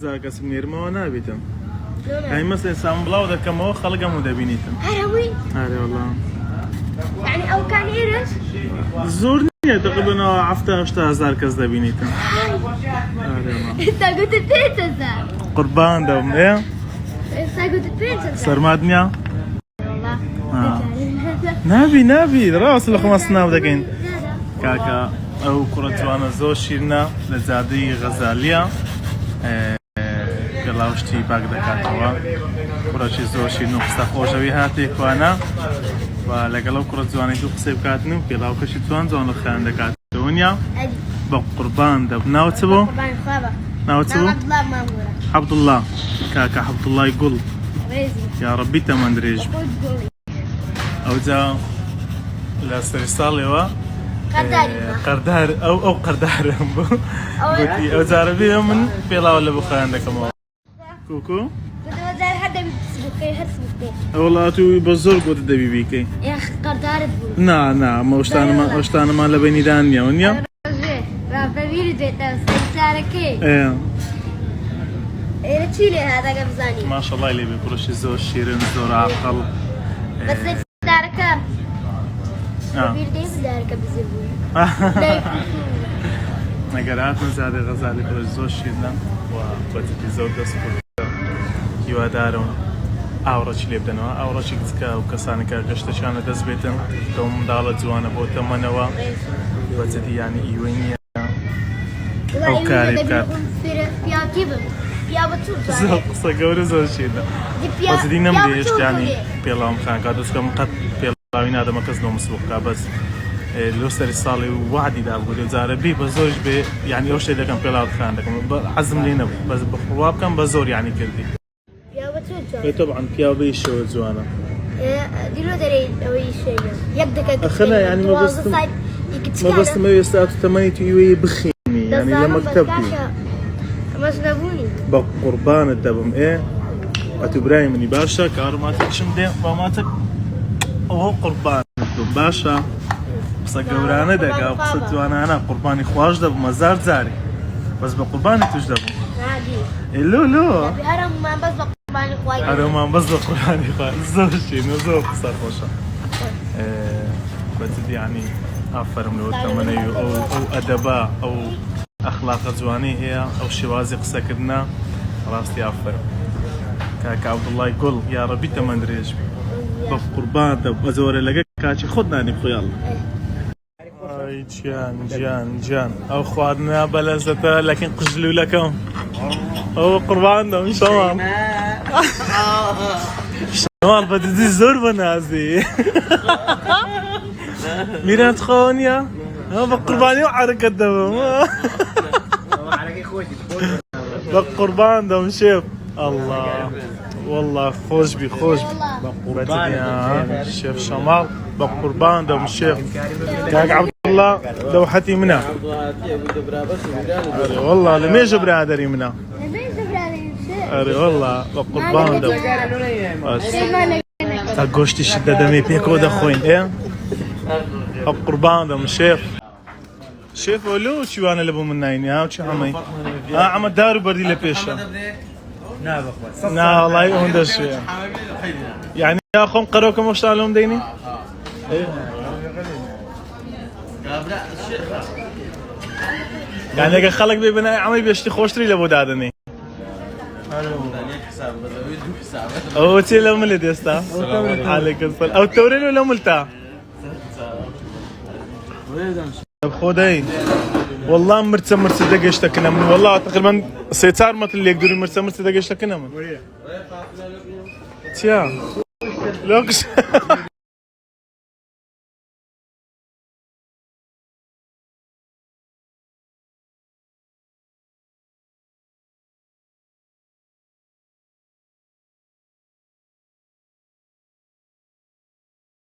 زاكس منيرما نابتم يعني مثلا سامبلاو ذا كمو خلقه مدبينيتم هروي هاري والله يعني او كان ايرش زورني تقريبا عفتا 10000 كز دبينيتم هاري والله انت قلت البيتزا قربان دوم ايه انت قلت البيتزا سرمادنيا والله نابي راس الخمس ناو دقين كاكا او كرة جوانا زو شيرنا لزادي غزاليا قلاوشتي باق دكاتوا كرة زو شيرنا قصة خوشوي هاتي كوانا ولقلاو كرة جوانا دو قصة بكاتنو قلاو كشي جوان جوان الخيان دكاتونيا بقربان دب ناوتبو قربان خابة ناوتبو عبد الله مامورة عبد الله كاكا عبد الله يقول ريزي يا ربي تمندريج او جا لا سرسالي قردار او قردار او زاربي من بيلا ولا بخا عندك ما كوكو كنت وزار حدا بيسبوكي هرسبوكي والله تو بزور قد دبيبيكي يا اخي قردار تقول نا ما وشتانا ما لبني دانيا ونيا رافيري ديتا ساركي ايه ايه تشيلي هذا قبزاني ما شاء الله اللي بيقولش زور شيرين زور عقل بس ساركا رافيري ديتا ساركا بزبوي نقرات نزاد غزالي بروش زور شيرنا وبتدي زوجة سكوت يوادارون ئاوڕەکی لێ بدەنەوە ئاوڕەکی کچکە و کەسانێکە گەشتەشانە دەست بێتن کە منداڵە جوانە بۆ تەمەنەوە بەجددی یانی ئیوەی نییە ئەو کاری بکات زۆر قسە گەورە زۆر شێدە بەجددی نەمگەیشت ینی پێڵاوم خانکات دەستکەم قەت پێڵاوی نادەمە کەس نۆ مسبوو بکات بەس لۆ سەری ساڵی وعدی دابوو لێ جارە بێ بە زۆرش بێ یعنی ئەو شتێ دەکەم پێڵاوت خان دەکەم حەزم لێ نەبوو بەس بخوا بکەم بە زۆر یعنی کردی طبعا بياضي شو زوانا ديرو دري اوي شيء يقدك اخنا يعني ما بس ما يستاهل تمانيت يوي بخيني يعني لما كتبتي ما سلبوني بقربان الدبم ايه اتبراهيم مني باشا كارماتك شمدين قاماتك وهو قربان الدبم باشا قصة قورانا دقا قصة زوانا انا قرباني خواج دب مزار زاري بس بقرباني تجدبم عادي لو أنا ما بس بقرباني خواي أنا ما بس بقرباني خواي زور شيء نزور قصة خوشة بس يعني أفرم لو تمني أو أدباء أو أخلاق زواني هي أو شوازي قصة كدنا راستي أفرم كاك عبد الله يقول يا ربي تمندريج بقربان تب أزور لقى كاتي خدنا نبخي الله اي جان او خوادنا بلزته لكن قجلوا لكم هو قربان ده شمال شمال بدي زور بنازي ميران تخونيا هو بقرباني وحركة دم بقربان ده مشيف الله والله خوش بي بقربان شيف شمال بقربان ده مشيف كاك عبد الله دوحتي منها والله لمي جبرها دري منها أري والله بقربان دو تاقوشتي شدة دمي بيكو دخوين ايه بقربان دو مشيف شيف ولو شو انا لبو من نايني ها وشو عمي عم دارو بردي لبيشا نا والله يقوم ده شو يعني يا اخوم قروكم وش تعلم ديني ايه يعني اگه خلق ببینه عمی بیشتی خوشتری لبو دادنی او چی لو ملی دیستا علیک السلام او تورین لو ملتا خدای والله مرت دقشت كنا من والله تقريبا سيتار مثل اللي يقدروا مرت دقشت كنا من تيا لوكس